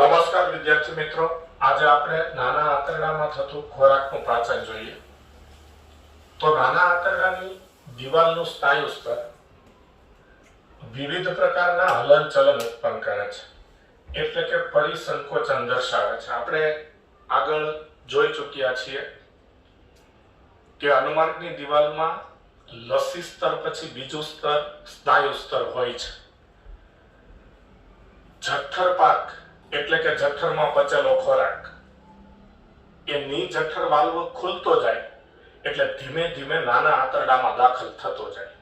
નમસ્કાર વિદ્યાર્થી મિત્રો, આજે આપણે નાના આંતરડામાં થતું ખોરાકનું પાચન જોઈએ. તો નાના આંતરડાની દિવાલનું સ્નાયુ સ્તર વિવિધ પ્રકારના હલનચલન ઉત્પન્ન કરે છે, એટલે કે પરિસંકોચન દર્શાવે છે. આપણે આગળ જોઈ ચૂક્યા છીએ કે અનુમાર્ગની દિવાલમાં લસી સ્તર પછી બીજું સ્તર સ્નાયુ સ્તર હોય છે. જઠર પાક એટલે કે જઠરમાં પચેલો ખોરાક એ ની જઠર વાલ્વ ખુલતો જાય એટલે ધીમે ધીમે નાના આંતરડામાં દાખલ થતો જાય.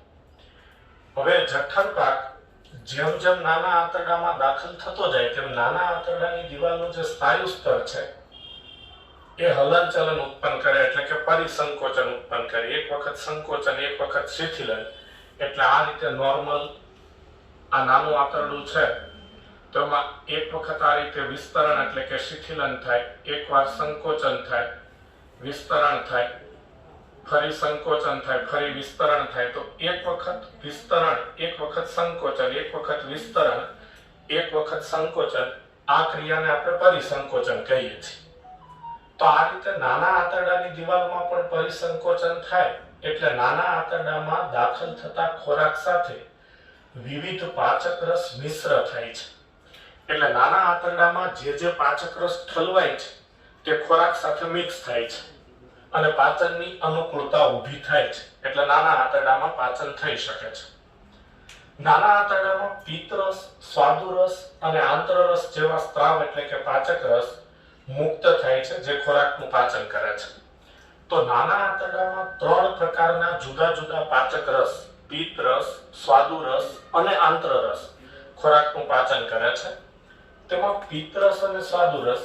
હવે જઠર પાક જેમ જેમ નાના આંતરડામાં દાખલ થતો જાય તેમ નાના આંતરડાની દિવાલનું જે સ્નાયુ સ્તર છે એ હલનચલન ઉત્પન્ન કરે, એટલે કે પરિસંકોચન ઉત્પન્ન કરે. એક વખત સંકોચન, એક વખત શિથિલન. એટલે આ રીતે નોર્મલ આ નાનું આંતરડું છે તો એમાં એક વખત આ રીતે વિસ્તરણ એટલે કે શિથિલન થાય, એકવાર સંકોચન થાય, વિસ્તરણ થાય, ફરી સંકોચન થાય, ફરી વિસ્તરણ થાય. તો એક વખત વિસ્તરણ, એક વખત સંકોચન, એક વખત વિસ્તરણ, એક વખત સંકોચન, આ ક્રિયાને આપણે પરિસંકોચન કહીએ છીએ. તો આ રીતે નાના આંતરડાની દિવાલમાં પણ પરિસંકોચન થાય એટલે નાના આંતરડામાં દાખલ થતા ખોરાક સાથે વિવિધ પાચક રસ મિશ્ર થાય છે. એટલે નાના આંતરડામાં જે પાચક રસ ઠલવાય છે તે ખોરાક સાથે મિક્સ થાય છે અને પાચનની અનુકૂળતા ઊભી થાય છે. એટલે નાના આંતરડામાં પાચન થઈ શકે છે. નાના આંતરડામાં પિત્તરસ, સ્વાદુરસ અને આંતરરસ જેવા સ્ત્રાવ એટલે કે પાચક રસ મુક્ત થાય છે જે ખોરાકનું પાચન કરે છે. તો નાના આંતરડામાં 3 પ્રકારના જુદા જુદા પાચક રસ, પિત્તરસ, સ્વાદુરસ અને આંતરરસ ખોરાકનું પાચન કરે છે. તેમાં પિત્તરસ અને સ્વાદુરસ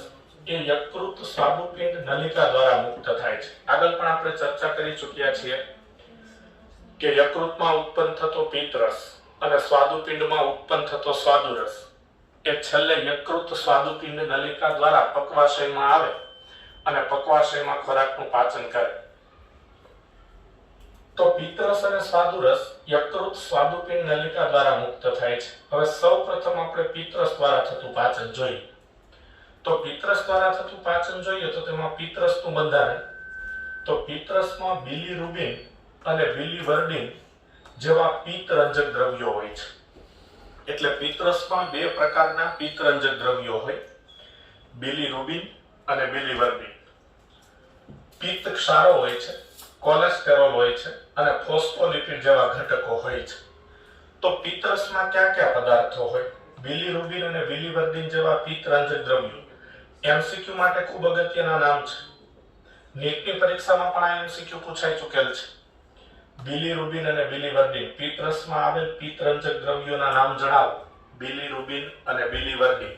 એ યકૃત સ્વાદુપિંડ નલિકા દ્વારા મુક્ત થાય છે. આગળ પણ આપણે ચર્ચા કરી ચૂક્યા છીએ કે યકૃતમાં ઉત્પન્ન થતો પિત્તરસ અને સ્વાદુપિંડમાં ઉત્પન્ન થતો સ્વાદુરસ એ છેલ્લે યકૃત સ્વાદુપિંડ નલિકા દ્વારા પક્વાશયમાં આવે અને પક્વાશયમાં ખોરાકનું પાચન કરે. તો પિત્તરસ અને સ્વાદુરસ યકૃત સ્વાદુપિંડ નલિકા દ્વારા મુક્ત થાય છે. હવે સૌપ્રથમ આપણે પિત્તરસ દ્વારા થતું પાચન જોઈએ. તો પિત્તરસ દ્વારા થતું પાચન જોઈએ તો તેમાં પિત્તરસનું બંધારણ. તો પિત્તરસમાં બિલીરુબિન અને બિલીવર્ડિન જેવા પિત્તરંજક દ્રવ્યો હોય છે. એટલે પિત્તરસમાં 2 પ્રકારના પિત્તરંજક દ્રવ્યો હોય, બિલીરુબિન અને બિલીવર્ડિન. પિત્ત ક્ષારો હોય છે, કોલેસ્ટેરોલ હોય છે અને ફોસ્ફોલિપિડ જેવા ઘટકો હોય છે. તો પિત્તરસમાં કયા કયા પદાર્થો હોય? બિલીરુબિન અને બિલીવર્ડિન જેવા પિત્તરંજક દ્રવ્યો એમસીક્યુ માટે ખૂબ અગત્યના નામ છે. નીટની પરીક્ષામાં પણ આ એમસીક્યુ પૂછાઈ ચૂકેલ છે. બિલીરુબિન અને બિલીવર્ડિન, પિત્તરસમાં આવેલ પિત્તરંજક દ્રવ્યોના નામ જણાવો. બિલીરુબિન અને બિલીવર્ડિન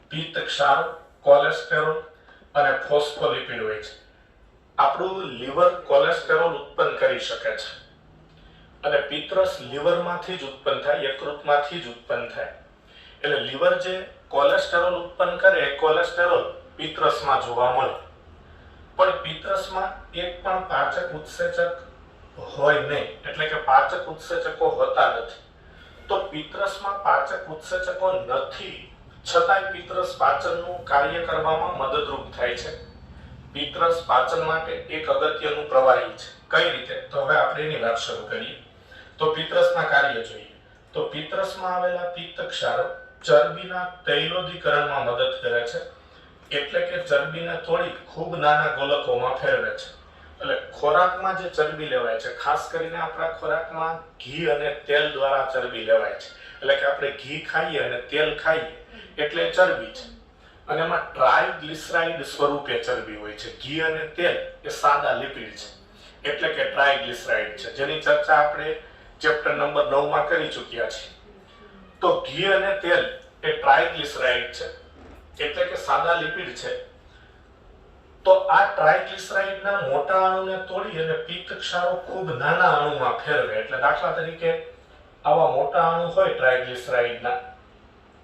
પિત્ત ક્ષાર, કોલેસ્ટેરોલ અને ફોસ્ફોલિપિડ હોય છે. આપણું લીવર કોલેસ્ટેરોલ ઉત્પન્ન કરી શકે છે અને પિત્તરસ લીવરમાંથી જ ઉત્પન્ન થાય, યકૃતમાંથી જ ઉત્પન્ન થાય. એટલે લીવર જે કોલેસ્ટેરોલ ઉત્પન્ન કરે એ કોલેસ્ટેરોલ પિત્તરસમાં જોવા મળે. પણ પિત્તરસમાં એક પણ પાચક ઉત્સેચક હોય નહીં, એટલે કે પાચક ઉત્સેચકો હોતા નથી. તો પિત્તરસમાં પાચક ઉત્સેચકો નથી છતાંય પિત્તરસ પાચનનું કાર્ય કરવામાં મદદરૂપ થાય છે. પિત્તરસ પાચન માટે એક અગત્યનું પ્રવાહી છે. કઈ રીતે? તો હવે આપણે એની વાત શરૂ કરીએ. તો પિત્તરસના કાર્ય જોઈએ. તો પિત્તરસમાં આવેલા પિત્ત ક્ષારો ચરબીના તૈલોદીકરણમાં મદદ કરે છે, એટલે કે ચરબીને તોડી ખૂબ નાના ગોલકોમાં ફેરવે છે. એટલે ખોરાકમાં જે ચરબી લેવાય છે, ખાસ કરીને આપણા ખોરાકમાં ઘી અને તેલ દ્વારા ચરબી લેવાય છે. એટલે કે આપણે ઘી ખાઈએ અને તેલ ખાઈએ એટલે ચરબી છે અને એમાં ટ્રાયગ્લિસરાઇડ સ્વરૂપે ચરબી હોય છે. ઘી અને તેલ એ સાદા લિપિડ છે એટલે કે ટ્રાયગ્લિસરાઇડ છે, જેની ચર્ચા આપણે ચેપ્ટર નંબર 9 માં કરી ચૂક્યા છીએ. તો ઘી અને તેલ એ ટ્રાયગ્લિસરાઇડ છે એટલે કે સાદા લિપિડ છે. તો આ ટ્રાયગ્લિસરાઇડના મોટા અણુને તોડી અને પિત્ત ક્ષારો ખૂબ નાના અણુમાં ફેરવે. એટલે દાખલા તરીકે આવા મોટા અણુ હોય ટ્રાયગ્લિસરાઇડના,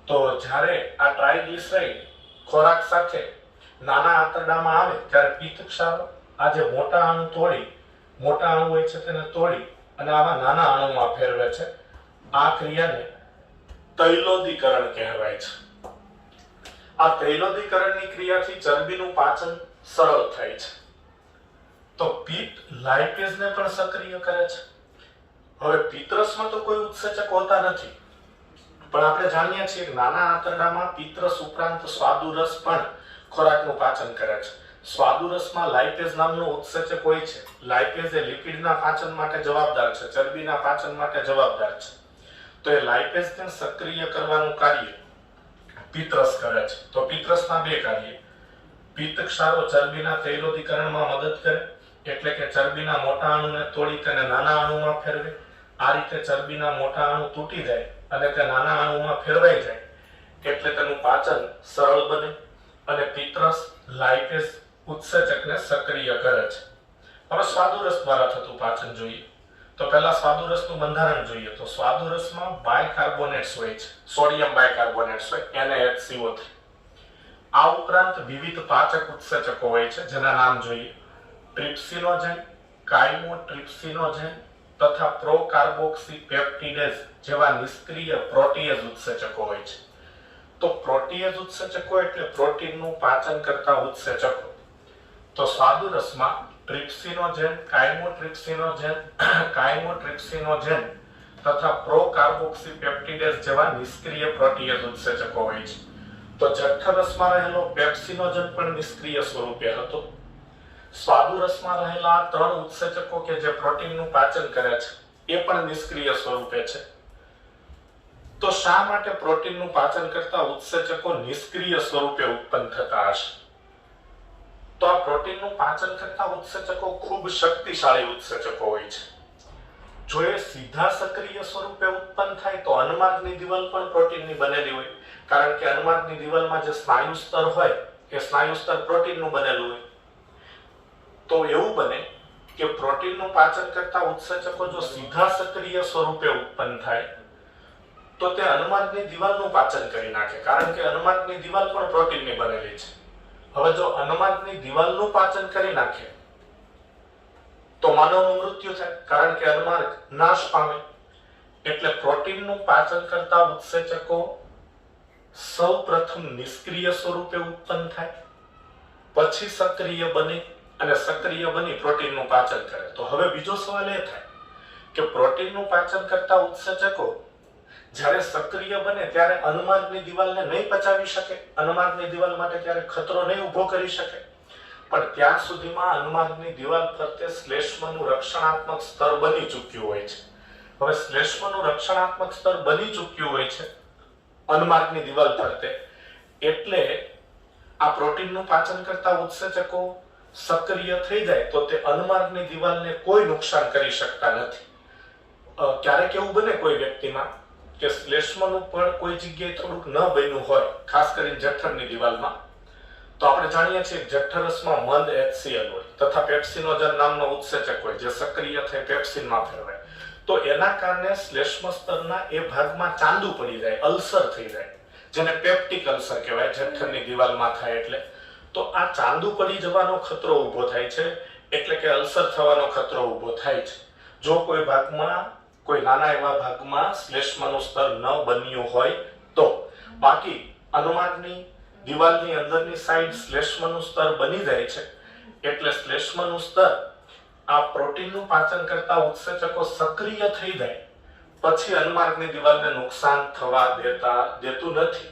તો જ્યારે આ ટ્રાયગ્લિસરાઇડ ખોરાક સાથે નાના આંતરડામાં આવે ત્યારે પિત્ત ક્ષારો આ જે મોટા અણુ તોડી, મોટા અણુ હોય છે તેને તોડી અને આવા નાના અણુમાં ફેરવે છે. આ ક્રિયાને તૈલોદીકરણ કહેવાય છે. આ તૈલોદીકરણની ક્રિયાથી ચરબીનું પાચન સરળ થાય છે. તો પિત્ત લાઇપેઝને પણ સક્રિય કરે છે. હવે પિત્તરસમાં તો કોઈ ઉત્સેચક હોતા નથી, પણ આપણે જાણીએ છીએ કે નાના આંતરડામાં પિત્તરસ ઉપરાંત સ્વાદુરસ પણ ખોરાકનું પાચન કરે છે. સ્વાદુરસમાં લાઇપેઝ નામનો ઉત્સેચક હોય છે. લાઇપેઝ એ લિપિડના પાચન માટે જવાબદાર છે, ચરબીના પાચન માટે જવાબદાર છે. તો એ લાઇપેઝને સક્રિય કરવાનું કાર્ય પિત્તરસ કરે છે. તો પિત્તરસના બે કાર્ય: પિત્ત ક્ષારો ચરબીના તૈલોદીકરણમાં મદદ કરે, એટલે કે ચરબીના મોટા અણુને તોડી તેને નાના અણુમાં ફેરવે. આ રીતે ચરબીના મોટા અણુ તૂટી જાય અને તે નાના અણુમાં ફેરવાઈ જાય, એટલે તેનું પાચન સરળ બને અને પિત્તરસ લાઇપેઝ ઉત્સેચકને સક્રિય કરે છે. હવે સ્વાદુરસ દ્વારા થતું પાચન જોઈએ. તો પહેલા સ્વાદુરસનું બંધારણ જોઈએ. તો સ્વાદુરસમાં બાયકાર્બોનેટ્સ હોય છે, સોડિયમ બાયકાર્બોનેટ્સ હોય, NaHCO3. આ ઉપરાંત વિવિધ પાચક ઉત્સેચકો હોય છે, જેના નામ જોઈએ: ટ્રિપ્સિનોજેન, કાઇમોટ્રિપ્સિનોજેન તથા પ્રોકાર્બોક્સીપેપ્ટિડેઝ જેવા નિષ્ક્રિય પ્રોટીએઝ ઉત્સેચકો હોય છે. તો પ્રોટીએઝ ઉત્સેચકો એટલે પ્રોટીનનું પાચન કરતા ઉત્સેચકો. તો સ્વાદુરસમાં ટ્રિપ્સિનોજેન, કાઇમોટ્રિપ્સિનોજેન તથા પ્રોકાર્બોક્સીપેપ્ટિડેઝ જેવા નિષ્ક્રિય પ્રોટીએઝ ઉત્સેચકો હોય છે. તો જઠ્ઠરસમાં રહેલો પેપ્સિનોજન પણ નિષ્ક્રિય સ્વરૂપે હતો. સ્વાદુરસમાં રહેલા 3 ઉત્સેચકો કે જે પ્રોટીનનું પાચન કરે છે, એ પણ નિષ્ક્રિય સ્વરૂપે છે. તો શા માટે પ્રોટીનનું પાચન કરતા ઉત્સેચકો નિષ્ક્રિય સ્વરૂપે ઉત્પન્ન થતા હશે? તો આ પ્રોટીનનું પાચન કરતા ઉત્સેચકો ખૂબ શક્તિશાળી ઉત્સેચકો હોય છે. જો એ સીધા સક્રિય સ્વરૂપે ઉત્પન્ન થાય તો અન્નમાર્ગની દિવાલ પણ પ્રોટીનની બનેલી હોય, કારણ કે અન્નમાર્ગની દિવાલમાં જે સ્નાયુ સ્તર હોય એ સ્નાયુ સ્તર પ્રોટીનનું બનેલું હોય. તો એવું બને કે પ્રોટીનનું પાચન કરતા ઉત્સેચકો જો સીધા સક્રિય સ્વરૂપે ઉત્પન્ન થાય તો તે અન્નમાર્ગની દિવાલનું પાચન કરી નાખે, કારણ કે અન્નમાર્ગની દિવાલ પણ પ્રોટીનની બનેલી છે. હવે જો અન્નમાર્ગની દિવાલનું પાચન કરી નાખે તો માનવનું મૃત્યુ થાય, કારણ કે અન્નમાર્ગ નાશ પામે. એટલે પ્રોટીનનું પાચન કરતા ઉત્સેચકો સૌપ્રથમ નિષ્ક્રિય સ્વરૂપે ઉત્પન્ન થાય, પછી સક્રિય બને અને સક્રિય બની પ્રોટીનનું પાચન કરે. તો હવે બીજો સવાલ એ થાય કે પ્રોટીનનું પાચન કરતા ઉત્સેચકો જ્યારે સક્રિય બને ત્યારે અન્નમાર્ગની દિવાલને નહીં પચાવી શકે, અન્નમાર્ગની દિવાલ માટે ત્યારે ખતરો નહીં ઊભો કરી શકે. પણ ત્યાં સુધીમાં અન્નમાર્ગની દિવાલ ફરતે શ્લેષ્મનું રક્ષણાત્મક સ્તર બની ચૂક્યું હોય છે. હવે શ્લેષ્મનું રક્ષણાત્મક સ્તર બની ચૂક્યું હોય છે અન્નમાર્ગની દિવાલ ફરતે, એટલે આ પ્રોટીનનું પાચન કરતા ઉત્સેચકો સક્રિય થઈ જાય તો તે અન્નમાર્ગની દિવાલને કોઈ નુકસાન કરી શકતા નથી. ક્યારેક એવું બને કોઈ વ્યક્તિમાં કે શ્લેષ્મનું પણ કોઈ જગ્યાએ થોડુંક ન બન્યું હોય, ખાસ કરીને જઠરની દિવાલમાં. તો આપણે જાણીએ છીએ જઠ્ઠરસમાં મંદ HCl હોય તથા પેપ્સિનોજન નામનો ઉત્સેચક હોય જે સક્રિય થઈ પેપ્સિનમાં ફેરવાય. તો એના કારણે શ્લેષ્મ સ્તરના એ ભાગમાં ચાંદુ પડી જાય, અલ્સર થઈ જાય, જેને પેપ્ટિક અલ્સર કહેવાય, જઠ્ઠરની દિવાલમાં થાય એટલે. તો આ ચાંદુ પડી જવાનો ખતરો ઊભો થાય છે, એટલે કે અલ્સર થવાનો ખતરો ઊભો થાય છે જો કોઈ ભાગમાં, કોઈ નાના એવા ભાગમાં શ્લેષ્મનું સ્તર ન બન્યું હોય તો. બાકી અન્નમાર્ગની દિવાલની અંદરની સાઈડ શ્લેષ્મનું સ્તર બની જાય છે, એટલે શ્લેષ્મનું સ્તર આ પ્રોટીનનું પાચન કરતા ઉત્સેચકો સક્રિય થઈ જાય પછી અન્નમાર્ગની દિવાલને નુકસાન થવા દેતું નથી.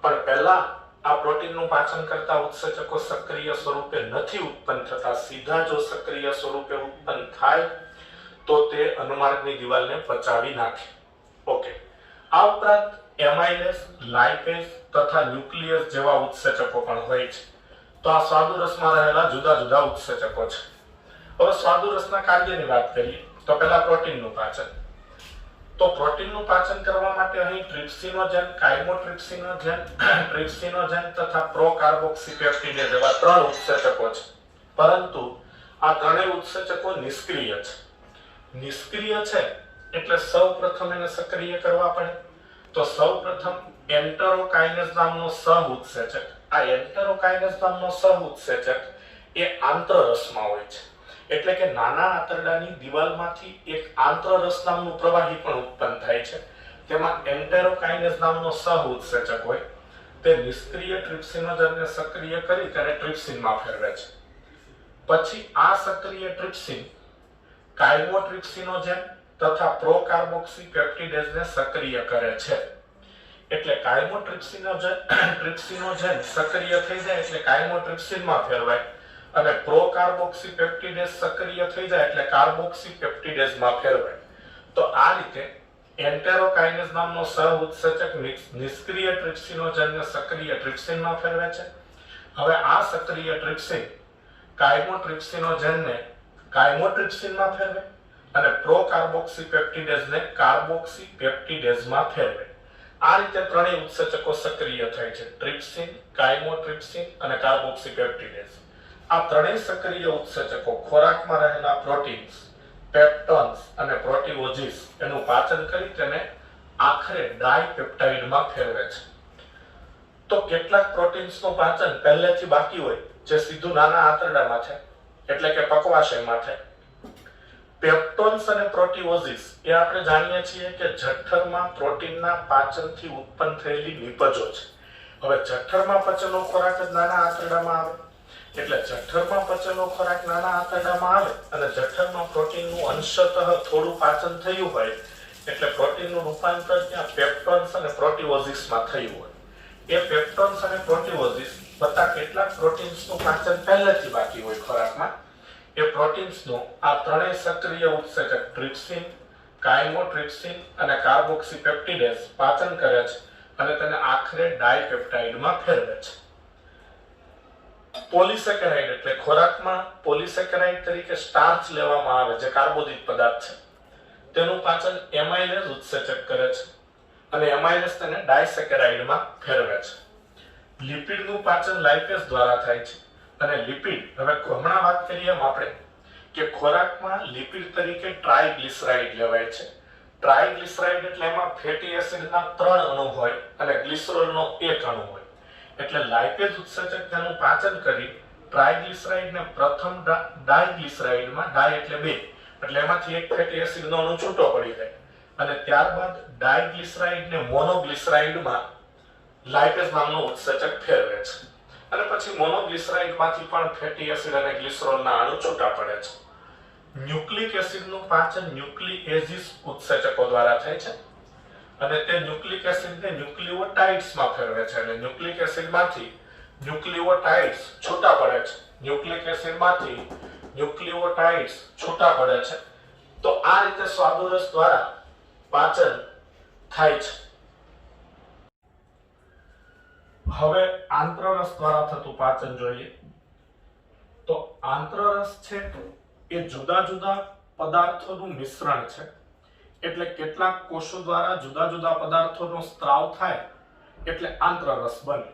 પણ પહેલા આ પ્રોટીનનું પાચન કરતા ઉત્સેચકો સક્રિય સ્વરૂપે નથી ઉત્પન્ન થતા, સીધા જો સક્રિય સ્વરૂપે ઉત્પન્ન થાય તો તે અન્નમાર્ગની દિવાલને પચાવી નાખે. ઓકે. આ ઉપરાંત એમાઇલેસ, લાઇપેઝ તથા ન્યુક્લિયસ જેવા ઉત્સેચકો પણ હોય છે. તો આ સ્વાદુરસમાં રહેલા જુદા જુદા ઉત્સેચકો છે. હવે સ્વાદુરસના કાર્યની વાત કરીએ તો પહેલા પ્રોટીનનું પાચન. તો પ્રોટીનનું પાચન કરવા માટે અહીં ટ્રિપ્સિનોજેન, કાઇમોટ્રિપ્સિનોજેન, ટ્રિપ્સિનોજેન તથા પ્રોકાર્બોક્સીપેપ્ટિડેઝ એવા 3 ઉત્સેચકો છે. પરંતુ આ ત્રણેય ઉત્સેચકો નિષ્ક્રિય છે. નિષ્ક્રિય છે એટલે સૌપ્રથમ એને સક્રિય કરવા પડે. તો સૌપ્રથમ એન્ટરોકાઇનેઝ નામનો સહ ઉત્સેચક, આ એન્ટરોકાઇનેઝ નામનો સહ ઉત્સેચક એ આંતરરસમાં હોય છે. એટલે કે નાના આંતરડાની દિવાલમાંથી એક આંતરરસ નામનું પ્રવાહી પણ ઉત્પન્ન થાય છે. તેમાં એન્ટેરોકાઇનેઝ નામનો સહ ઉત્સેચક હોય. તે નિષ્ક્રિય ટ્રિપ્સિનોજનને સક્રિય કરી તેને ટ્રિપ્સિનમાં ફેરવે છે. પછી આ સક્રિય ટ્રિપ્સિન કાયમોટ્રિપ્સિનોજન તથા પ્રોકાર્બોક્સી પેપ્ટિડેઝને સક્રિય કરે છે. એટલે ટ્રિપ્સિનોજન સક્રિય થઈ જાય એટલે કાયમોટ્રિપ્સિનમાં ફેરવાય અને પ્રોકાર્બોક્સી પેપ્ટિડેઝ સક્રિય થઈ જાય એટલે કાર્બોક્સી પેપ્ટિડેઝમાં ફેરવાય. તો આ રીતે એન્ટેરોકાઇનેઝ નામનો સહઉત્સેચક નિષ્ક્રિય ટ્રિપ્સિનોજનને સક્રિય ટ્રિપ્સિનમાં ફેરવે છે. હવે આ સક્રિય ટ્રિપ્સિન કાયમોટ્રિપ્સિનોજનને કાયમોટ્રિપ્સિનમાં ફેરવે અને પ્રોકાર્બોક્સી પેપ્ટિડેઝને કાર્બોક્સી પેપ્ટિડેઝમાં ફેરવે. આ રીતે ત્રણેય ઉત્સેચકો સક્રિય થાય છે: ટ્રિપ્સિન, કાયમોટ્રિપ્સિન અને કાર્બોક્સી પેપ્ટિડેઝ. આ ત્રણેય સક્રિય ઉત્સેચકો ખોરાકમાં રહેલા પ્રોટીન્સ, પેપ્ટોન્સ અને પ્રોટીઓજીસ એનું પાચન કરી તેને આખરે ડાયપેપ્ટાઇડમાં ફેરવે છે. તો કેટલાક પ્રોટીન્સનું પાચન પહેલેથી બાકી હોય જે સીધું નાના આંતરડામાં છે એટલે કે પક્વાશયમાં છે. પેપ્ટોન્સ અને પ્રોટીઓજીસ એ આપણે જાણીએ છીએ કે જઠરમાં પ્રોટીનના પાચનથી ઉત્પન્ન થયેલી નિપજો છે. હવે જઠરમાં પચેલો ખોરાક જ નાના આંતરડામાં આવે એટલે જઠરમાં પચેલો ખોરાક નાના આંતરડામાં આવે અને જઠરમાં પ્રોટીનનું અંશતઃ થોડું પાચન થયું હોય એટલે પ્રોટીનનું રૂપાંતર ત્યાં પેપ્ટોન્સ અને પ્રોટીઓજીસમાં થયું હોય. એ પેપ્ટોન્સ અને પ્રોટીઓજીસ વત્તા કેટલાક પ્રોટીન્સનું પાચન પહેલેથી બાકી હોય ખોરાકમાં, એ પ્રોટીન્સનું આ ત્રણેય સક્રિય ઉત્સેચક ટ્રિપ્સિન, કાયમોટ્રિપ્સિન અને કાર્બોક્સી પેપ્ટિડેઝ પાચન કરે છે અને તેને આખરે ડાયપેપ્ટાઇડમાં ફેરવે છે. પોલિસેકેરાઇડ એટલે ખોરાકમાં પોલિસેકેરાઇડ તરીકે સ્ટાર્ચ લેવામાં આવે જે કાર્બોદિત પદાર્થ છે, તેનું પાચન એમાઇલેઝ ઉત્સેચક કરે છે અને એમાઇલેઝ તેને ડાયસેકેરાઇડમાં ફેરવે છે. લિપિડનું પાચન લાઇપેઝ દ્વારા થાય છે અને લિપિડ, હવે હમણાં વાત કરીએ એમ આપણે કે ખોરાકમાં લિપિડ તરીકે ટ્રાઇગ્લિસરાઇડ લેવાય છે. ટ્રાઇગ્લિસરાઇડ એટલે એમાં ફેટી એસિડના 3 અણુ હોય અને ગ્લિસરોલનો 1 અણુ હોય. એટલે લાઇપેઝ ઉત્સેચક તેનું પાચન કરી ટ્રાઇગ્લિસરાઇડને પ્રથમ ડાયગ્લિસરાઇડમાં, ડાય એટલે 2 એટલે એમાંથી એક ફેટી એસિડનો અણુ છૂટો પડી જાય અને ત્યારબાદ ડાયગ્લિસરાઇડને મોનોગ્લિસરાઇડમાં લાઇપેઝ નામનો ઉત્સેચક ફેરવે છે અને પછી મોનોગ્લિસરાઇડમાંથી પણ ફેટી એસિડ અને ગ્લિસરોલના અણુ છૂટા પડે છે. ન્યુક્લિક એસિડનું પાચન ન્યુક્લિએજીસ ઉત્સેચકો દ્વારા થાય છે અને તે ન્યુક્લિક એસિડને ન્યુક્લિઓટાઇડ્સમાં ફેરવે છે અને ન્યુક્લિક એસિડમાંથી ન્યુક્લિઓટાઇડ્સ છૂટા પડે છે. ન્યુક્લિક એસિડમાંથી ન્યુક્લિઓટાઇડ્સ છૂટા પડે છે. તો આ રીતે સ્વાદુરસ દ્વારા પાચન થાય છે. હવે આંત્રરસ દ્વારા થતું પાચન જોઈએ. તો આંત્રરસ છે એ જુદા જુદા પદાર્થોનું મિશ્રણ છે. એટલે કેટલાક કોષો દ્વારા જુદા જુદા પદાર્થોનો સ્ત્રાવ થાય એટલે આંત્રરસ બને.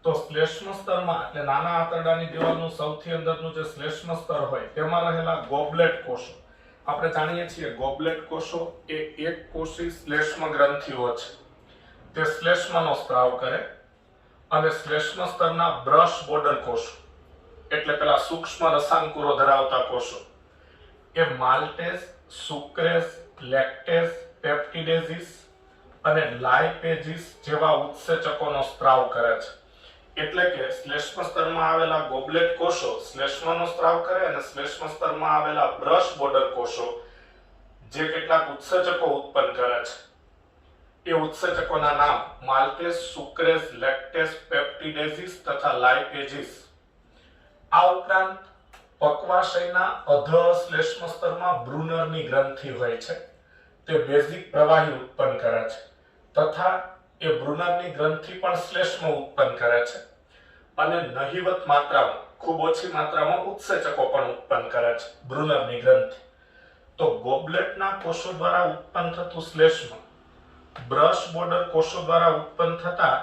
તો શ્લેષ્મ સ્તરમાં એટલે નાના આંતરડાની દિવાલનું સૌથી અંદરનું જે શ્લેષ્મ સ્તર હોય તેમાં રહેલા ગોબલેટ કોષો, આપણે જાણીએ છીએ ગોબલેટ કોષો એ એક કોષી શ્લેષ્મ ગ્રંથિઓ છે. તે શ્લેષ્મનો સ્ત્રાવ કરે અને શ્લેષ્મ સ્તરના બ્રશ બોર્ડર કોષો એટલે પેલા સૂક્ષ્મ રસાંકુરો ધરાવતા કોષો એ માલ્ટેઝ, સુક્રેઝ, લેક્ટેઝ, પેપ્ટિડેઝિસ અને લાઇપેઝિસ જેવા ઉત્સેચકોનો સ્ત્રાવ કરે છે. એટલે કે શ્લેષ્મ સ્તરમાં આવેલા ગોબલેટ કોષો શ્લેષ્મનો સ્ત્રાવ કરે અને શ્લેષ્મ સ્તરમાં આવેલા બ્રશ બોર્ડર કોષો જે કેટલાક ઉત્સેચકો ઉત્પન્ન કરે છે, એ ઉત્સેચકોના નામ માલ્ટેઝ, સુક્રેઝ, લેક્ટેઝ, પેપ્ટિડેઝિસ તથા લાઇપેઝિસ. આ ઉપરાંત પક્વાશયના અધઃ શ્લેષ્મ સ્તરમાં બ્રુનરની ગ્રંથિ હોય છે. તે બેઝિક પ્રવાહી ઉત્પન્ન કરે છે તથા એ બ્રુનરની ગ્રંથિ પણ શ્લેષ્મ ઉત્પન્ન કરે છે અને નહિવત માત્રામાં, ખૂબ ઓછી માત્રામાં ઉત્સેચકો પણ ઉત્પન્ન કરે છે બ્રુનરની ગ્રંથિ. તો ગોબલેટના કોષો દ્વારા ઉત્પન્ન થતું શ્લેષ્મ, બ્રશ બોર્ડર કોષો દ્વારા ઉત્પન્ન થતા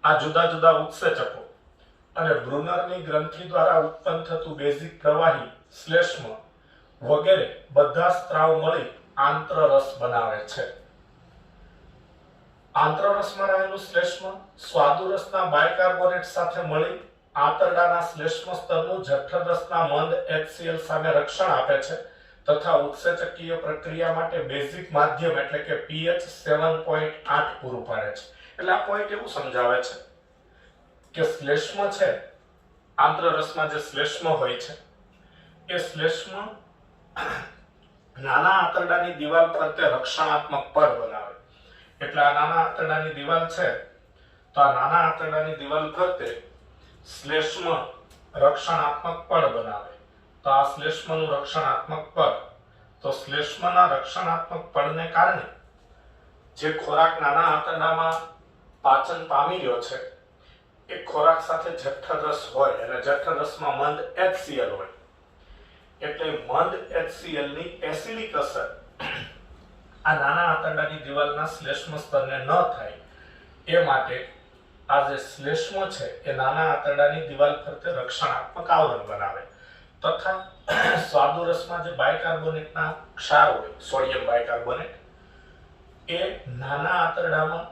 આ જુદા જુદા ઉત્સેચકો અને બ્રુનરની ગ્રંથિ દ્વારા ઉત્પન્ન થતું બેઝિક પ્રવાહી શ્લેષ્મ વગેરે બધા સ્ત્રાવ મળી આંત્રરસ બનાવે છે. આંત્રરસમાં રહેલું શ્લેષ્મ સ્વાદુરસના બાયકાર્બોનેટ સાથે મળી આંતરડાના શ્લેષ્મ સ્તરનું જઠરરસના મંદ HCl સામે રક્ષણ આપે છે તથા ઉત્સેચકીય પ્રક્રિયા માટે બેઝિક માધ્યમ એટલે કે pH 7.8 પૂરું પાડે છે. એટલે આ પોઈન્ટ એવું સમજાવે છે કે શ્લેષ્મ છે, આંતરરસમાં જે શ્લેષ્મ હોય છે એ શ્લેષ્મ નાના આંતરડાની દિવાલ ફરતે રક્ષણાત્મક પડ બનાવે. એટલે આ નાના આંતરડાની દિવાલ છે તો આ નાના આંતરડાની દિવાલ ફરતે શ્લેષ્મ રક્ષણાત્મક પડ બનાવે. તો આ શ્લેષ્મનું રક્ષણાત્મક પડ, તો શ્લેષ્મના રક્ષણાત્મક પડને કારણે જે ખોરાક નાના આંતરડામાં પાચન પામી રહ્યો છે એ ખોરાક સાથે જઠર રસ હોય અને જઠર રસમાં મંદ HCl હોય. એટલે મંદ HCl ની એસિડિક અસર આ નાના આંતરડાની દિવાલના શ્લેષ્મ સ્તરને ન થાય એ માટે આ જે શ્લેષ્મ છે એ નાના આંતરડાની દિવાલ ફરતે રક્ષણાત્મક આવરણ બનાવે. તથા સ્વાદુરસમાં જે બાયકાર્બોનેટના ક્ષાર હોય, સોડિયમ બાયકાર્બોનેટ, એ નાના આંતરડામાં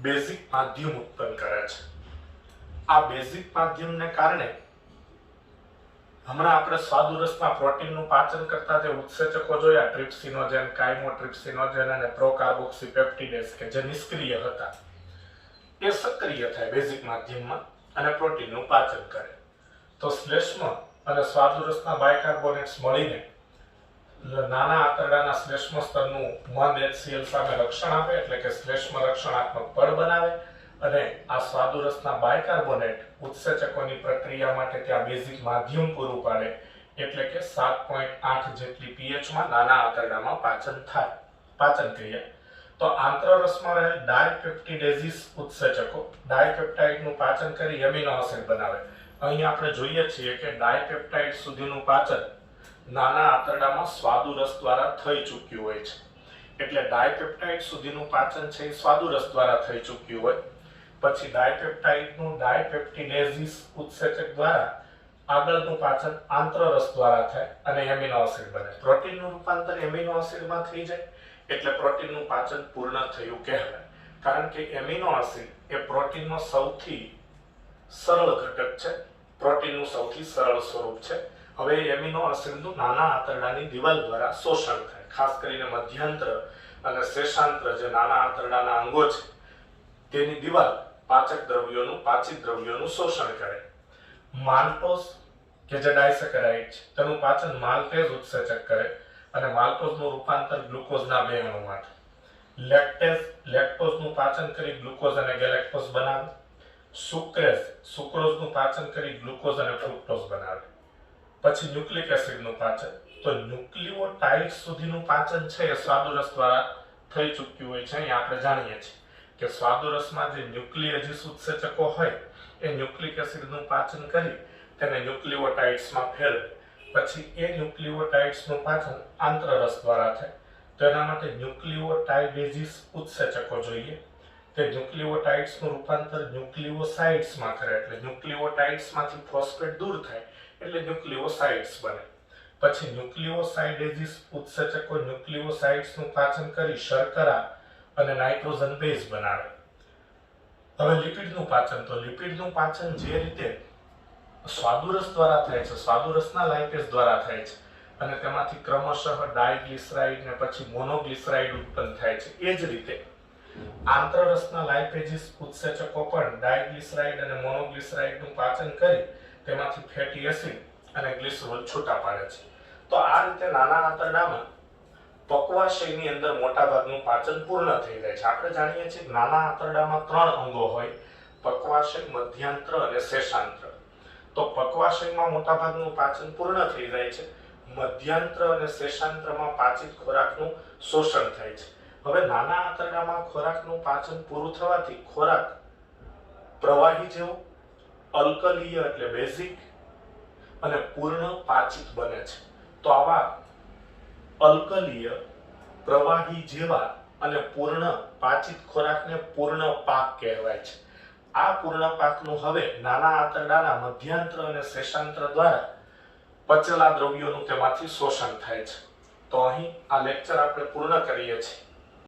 બેઝિક માધ્યમ ઉત્પન્ન કરે છે. આ બેઝિક માધ્યમને કારણે હમણાં આપણે સ્વાદુરસમાં પ્રોટીનનું પાચન કરતા જે ઉત્સેચકો જોયા, ટ્રિપ્સિનોજેન, કાઇમોટ્રિપ્સિનોજેન અને પ્રોકાર્બોક્સીપેપ્ટિડેઝ કે જે નિષ્ક્રિય હતા, એ સક્રિય થાય બેઝિક માધ્યમમાં અને પ્રોટીનનું પાચન કરે. તો શ્લેષ્મ અને સ્વાદુરસના બાયકાર્બોનેટ્સ મળીને નાના આંતરડાના શ્લેષ્મ સ્તરનું મંદ HCl સામે રક્ષણ આપે, એટલે કે શ્લેષ્મ રક્ષણાત્મક પડ બનાવે. અને આ સ્વાદુરસના બાયકાર્બોનેટ ઉત્સેચકોની પ્રક્રિયા માટે ત્યાં બેઝિક માધ્યમ પૂરું પાડે, એટલે કે 7.8 જેટલી pH માં નાના આંતરડામાં પાચન ક્રિયા. તો આંતરરસમાં રહેલ ડાયપેપ્ટિડેઝિસ ઉત્સેચકો ડાયપેપ્ટાઇડનું પાચન કરી એમિનો એસિડ બનાવે. અહીં આપણે જોઈએ છીએ કે ડાયપેપ્ટાઇડ સુધીનું પાચન નાના આંતરડામાં સ્વાદુરસ દ્વારા થઈ ચૂક્યું હોય છે. એટલે ડાયપેપ્ટાઇડ સુધીનું પાચન છે એ સ્વાદુરસ દ્વારા થઈ ચૂક્યું હોય. પછી ડાયપેપ્ટાઇડનું ડાયપેપ્ટિડેઝિસ ઉત્સેચક દ્વારા આગળનું પાચન આંતરરસ દ્વારા થાય અને એમિનો એસિડ બને. પ્રોટીનનું રૂપાંતર એમિનો એસિડમાં થઈ જાય એટલે પ્રોટીનનું પાચન પૂર્ણ થયું કહેવાય. કારણ કે એમિનો એસિડ એ પ્રોટીનનો સૌથી સરળ ઘટક છે, પ્રોટીનનું સૌથી સરળ સ્વરૂપ છે. હવે એમિનો એસિડનું નાના આંતરડાની દિવાલ દ્વારા શોષણ થાય. ખાસ કરીને મધ્યાંત્ર અને શેષાંત્ર જે નાના આંતરડાના અંગો છે તેની દિવાલ પાચિત દ્રવ્યોનું શોષણ કરે. માલ્ટોઝ કે જે ડાયસેકેરાઇડ છે તેનું પાચન માલ્ટેઝ ઉત્સેચક કરે અને માલ્ટોઝનું રૂપાંતર ગ્લુકોઝના બે અણુમાં થાય. લેક્ટેઝ લેક્ટોઝનું પાચન કરી ગ્લુકોઝ અને ગેલેક્ટોઝ બનાવે. સુક્રેઝ સુક્રોઝનું પાચન કરી ગ્લુકોઝ અને ફ્રુક્ટોઝ બનાવે. પછી ન્યુક્લિક એસિડનું પાચન, તો ન્યુક્લિઓટાઇડ સુધીનું પાચન છે એ સ્વાદુરસ દ્વારા થઈ ચૂક્યું હોય છે. અહીં આપણે જાણીએ છીએ કે સ્વાદુરસમાં જે ન્યુક્લિયેઝિસ ઉત્સેચકો હોય એ ન્યુક્લિક એસિડનું પાચન કરી તેને ન્યુક્લિઓટાઇડ્સમાં ફેરવે. પછી એ ન્યુક્લિઓટાઇડ્સનું પાચન આંતરરસ દ્વારા થાય. તો એના માટે ન્યુક્લિઓટાઇડેઝિસ ઉત્સેચકો જોઈએ. તે ન્યુક્લિઓટાઇડ્સનું રૂપાંતર ન્યુક્લિઓસાઇડ્સમાં કરે, એટલે ન્યુક્લિઓટાઇડ્સમાંથી ફોસ્ફેટ દૂર થાય એટલે ન્યુક્લિઓસાઇડ્સ બને. પછી ન્યુક્લિઓસાઇડેઝિસ ઉત્સેચકો ન્યુક્લિઓસાઇડ્સનું પાચન કરી શર્કરા અને નાઇટ્રોજન બેઝ બનાવે. હવે લિપિડનું પાચન, તો લિપિડનું પાચન જે રીતે સ્વાદુરસ દ્વારા થાય છે, સ્વાદુરસના લાઇપેઝ દ્વારા થાય છે અને તેમાંથી ક્રમશઃ ડાયગ્લિસરાઇડ ને પછી મોનોગ્લિસરાઇડ ઉત્પન્ન થાય છે, એ જ રીતે આંતરરસના લાઇપેઝિસ ઉત્સેચકો પણ ડાયગ્લિસરાઇડ અને મોનોગ્લિસરાઇડનું પાચન કરી તેમાંથી ફેટી એસિડ અને ગ્લિસરોલ છૂટા પાડે છે. તો આ રીતે નાના આંતરડામાં પક્વાશયની અંદર મોટા ભાગનું પાચન પૂર્ણ થઈ જાય છે. આપણે જાણીએ છીએ કે નાના આંતરડામાં 3 અંગો હોય, પક્વાશય, મધ્યાંત્ર અને શેષાંત્ર. તો પક્વાશયમાં મોટા ભાગનું પાચન પૂર્ણ થઈ જાય છે. મધ્યાંત્ર અને શેષાંત્રમાં પાચિત ખોરાકનું શોષણ થાય છે. હવે નાના આંતરડામાં ખોરાકનું પાચન પૂરું થવાથી ખોરાક પ્રવાહી જેવો, અલ્કલીય એટલે બેઝિક અને પૂર્ણ પાચિત બને છે. તો આવા અલ્કલીય, પ્રવાહી જેવા અને પૂર્ણ પાચિત ખોરાકને પૂર્ણ પાક કહેવાય છે. આ પૂર્ણ પાકનું હવે નાના આંતરડાના મધ્યાંત્ર અને શેષાંત્ર દ્વારા પચેલા દ્રવ્યોનું તેમાંથી શોષણ થાય છે. તો અહીં આ લેક્ચર આપણે પૂર્ણ કરીએ છીએ.